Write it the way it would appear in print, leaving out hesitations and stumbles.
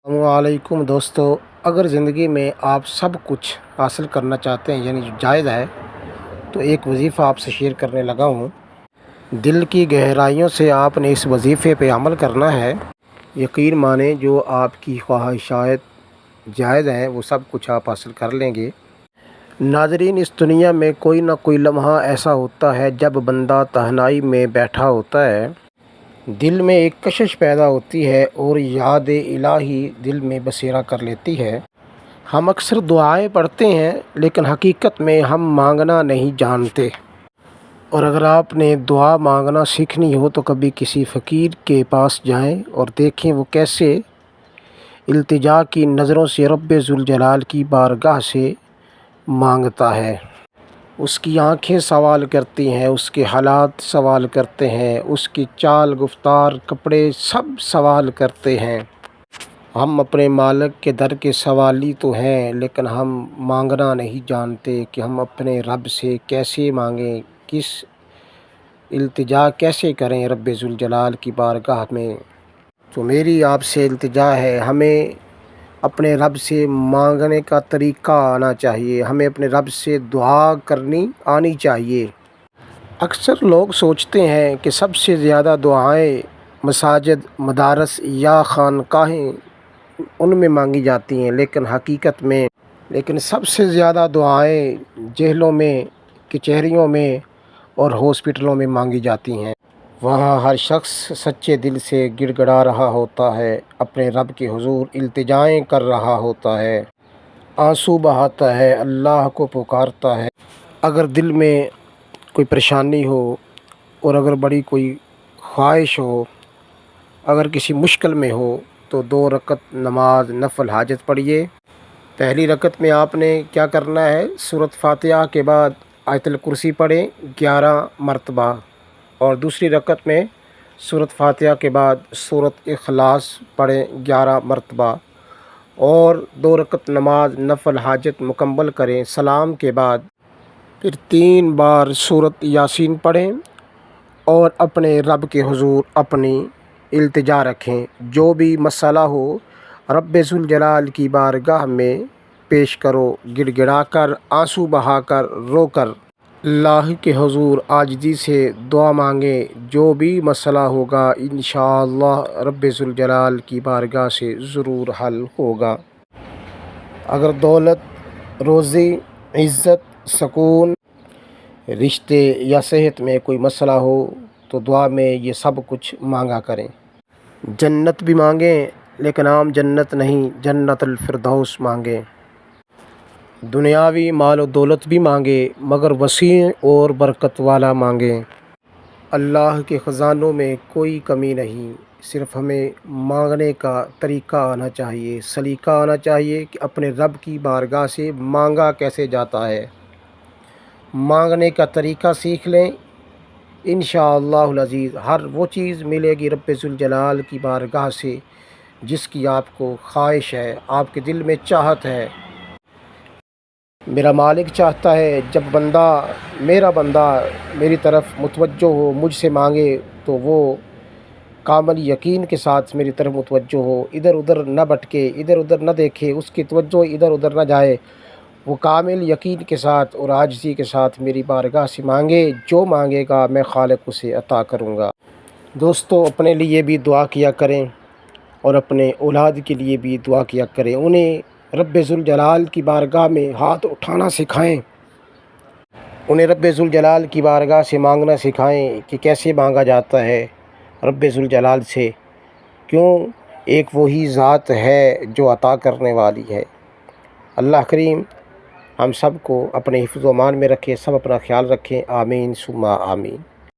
السلام علیکم دوستو، اگر زندگی میں آپ سب کچھ حاصل کرنا چاہتے ہیں یعنی جو جائز ہے، تو ایک وظیفہ آپ سے شیئر کرنے لگا ہوں۔ دل کی گہرائیوں سے آپ نے اس وظیفے پہ عمل کرنا ہے۔ یقین مانیں جو آپ کی خواہشات جائز ہیں وہ سب کچھ آپ حاصل کر لیں گے۔ ناظرین، اس دنیا میں کوئی نہ کوئی لمحہ ایسا ہوتا ہے جب بندہ تنہائی میں بیٹھا ہوتا ہے، دل میں ایک کشش پیدا ہوتی ہے اور یاد الہی دل میں بسیرا کر لیتی ہے۔ ہم اکثر دعائیں پڑھتے ہیں لیکن حقیقت میں ہم مانگنا نہیں جانتے۔ اور اگر آپ نے دعا مانگنا سیکھنی ہو تو کبھی کسی فقیر کے پاس جائیں اور دیکھیں وہ کیسے التجا کی نظروں سے رب ذوالجلال کی بارگاہ سے مانگتا ہے۔ اس کی آنکھیں سوال کرتی ہیں، اس کے حالات سوال کرتے ہیں، اس کی چال گفتار کپڑے سب سوال کرتے ہیں۔ ہم اپنے مالک کے در کے سوالی تو ہیں لیکن ہم مانگنا نہیں جانتے کہ ہم اپنے رب سے کیسے مانگیں، کس التجا کیسے کریں رب ذوالجلال کی بارگاہ میں۔ تو میری آپ سے التجا ہے، ہمیں اپنے رب سے مانگنے کا طریقہ آنا چاہیے، ہمیں اپنے رب سے دعا کرنی آنی چاہیے۔ اکثر لوگ سوچتے ہیں کہ سب سے زیادہ دعائیں مساجد، مدارس یا خانقاہیں ان میں مانگی جاتی ہیں، لیکن سب سے زیادہ دعائیں جیلوں میں، کچہریوں میں اور ہاسپٹلوں میں مانگی جاتی ہیں۔ وہاں ہر شخص سچے دل سے گڑ گڑا رہا ہوتا ہے، اپنے رب کے حضور التجائیں کر رہا ہوتا ہے، آنسو بہاتا ہے، اللہ کو پکارتا ہے۔ اگر دل میں کوئی پریشانی ہو اور اگر بڑی کوئی خواہش ہو، اگر کسی مشکل میں ہو تو 2 رکعت نماز نفل حاجت پڑھیے۔ پہلی رکعت میں آپ نے کیا کرنا ہے، سورۃ فاتحہ کے بعد آیت الکرسی پڑھیں 11 مرتبہ، اور دوسری رکعت میں سورۃ فاتحہ کے بعد سورۃ اخلاص پڑھیں 11 مرتبہ، اور 2 رکعت نماز نفل حاجت مکمل کریں۔ سلام کے بعد پھر 3 بار سورۃ یاسین پڑھیں اور اپنے رب کے حضور اپنی التجا رکھیں۔ جو بھی مسئلہ ہو رب ذوالجلال کی بارگاہ میں پیش کرو، گڑ گڑا کر، آنسو بہا کر، رو کر اللہ کے حضور عاجزی سے دعا مانگیں۔ جو بھی مسئلہ ہوگا انشاءاللہ رب ذوالجلال کی بارگاہ سے ضرور حل ہوگا۔ اگر دولت، روزی، عزت، سکون، رشتے یا صحت میں کوئی مسئلہ ہو تو دعا میں یہ سب کچھ مانگا کریں۔ جنت بھی مانگیں لیکن عام جنت نہیں، جنت الفردوس مانگیں۔ دنیاوی مال و دولت بھی مانگیں مگر وسیع اور برکت والا مانگیں۔ اللہ کے خزانوں میں کوئی کمی نہیں، صرف ہمیں مانگنے کا طریقہ آنا چاہیے، سلیقہ آنا چاہیے کہ اپنے رب کی بارگاہ سے مانگا کیسے جاتا ہے۔ مانگنے کا طریقہ سیکھ لیں، انشاءاللہ العزیز ہر وہ چیز ملے گی رب ذوالجلال کی بارگاہ سے جس کی آپ کو خواہش ہے، آپ کے دل میں چاہت ہے۔ میرا مالک چاہتا ہے جب میرا بندہ میری طرف متوجہ ہو، مجھ سے مانگے تو وہ کامل یقین کے ساتھ میری طرف متوجہ ہو، ادھر ادھر نہ بھٹکے، ادھر ادھر نہ دیکھے، اس کی توجہ ادھر ادھر نہ جائے، وہ کامل یقین کے ساتھ اور عاجزی کے ساتھ میری بارگاہ سے مانگے۔ جو مانگے گا میں خالق اسے عطا کروں گا۔ دوستو، اپنے لیے بھی دعا کیا کریں اور اپنے اولاد کے لیے بھی دعا کیا کریں، انہیں رب ذوالجلال کی بارگاہ میں ہاتھ اٹھانا سکھائیں، انہیں رب ذوالجلال کی بارگاہ سے مانگنا سکھائیں کہ کیسے مانگا جاتا ہے رب ذوالجلال سے، کیوں ایک وہی ذات ہے جو عطا کرنے والی ہے۔ اللہ کریم ہم سب کو اپنے حفظ و امان میں رکھے، سب اپنا خیال رکھیں، آمین ثم آمین۔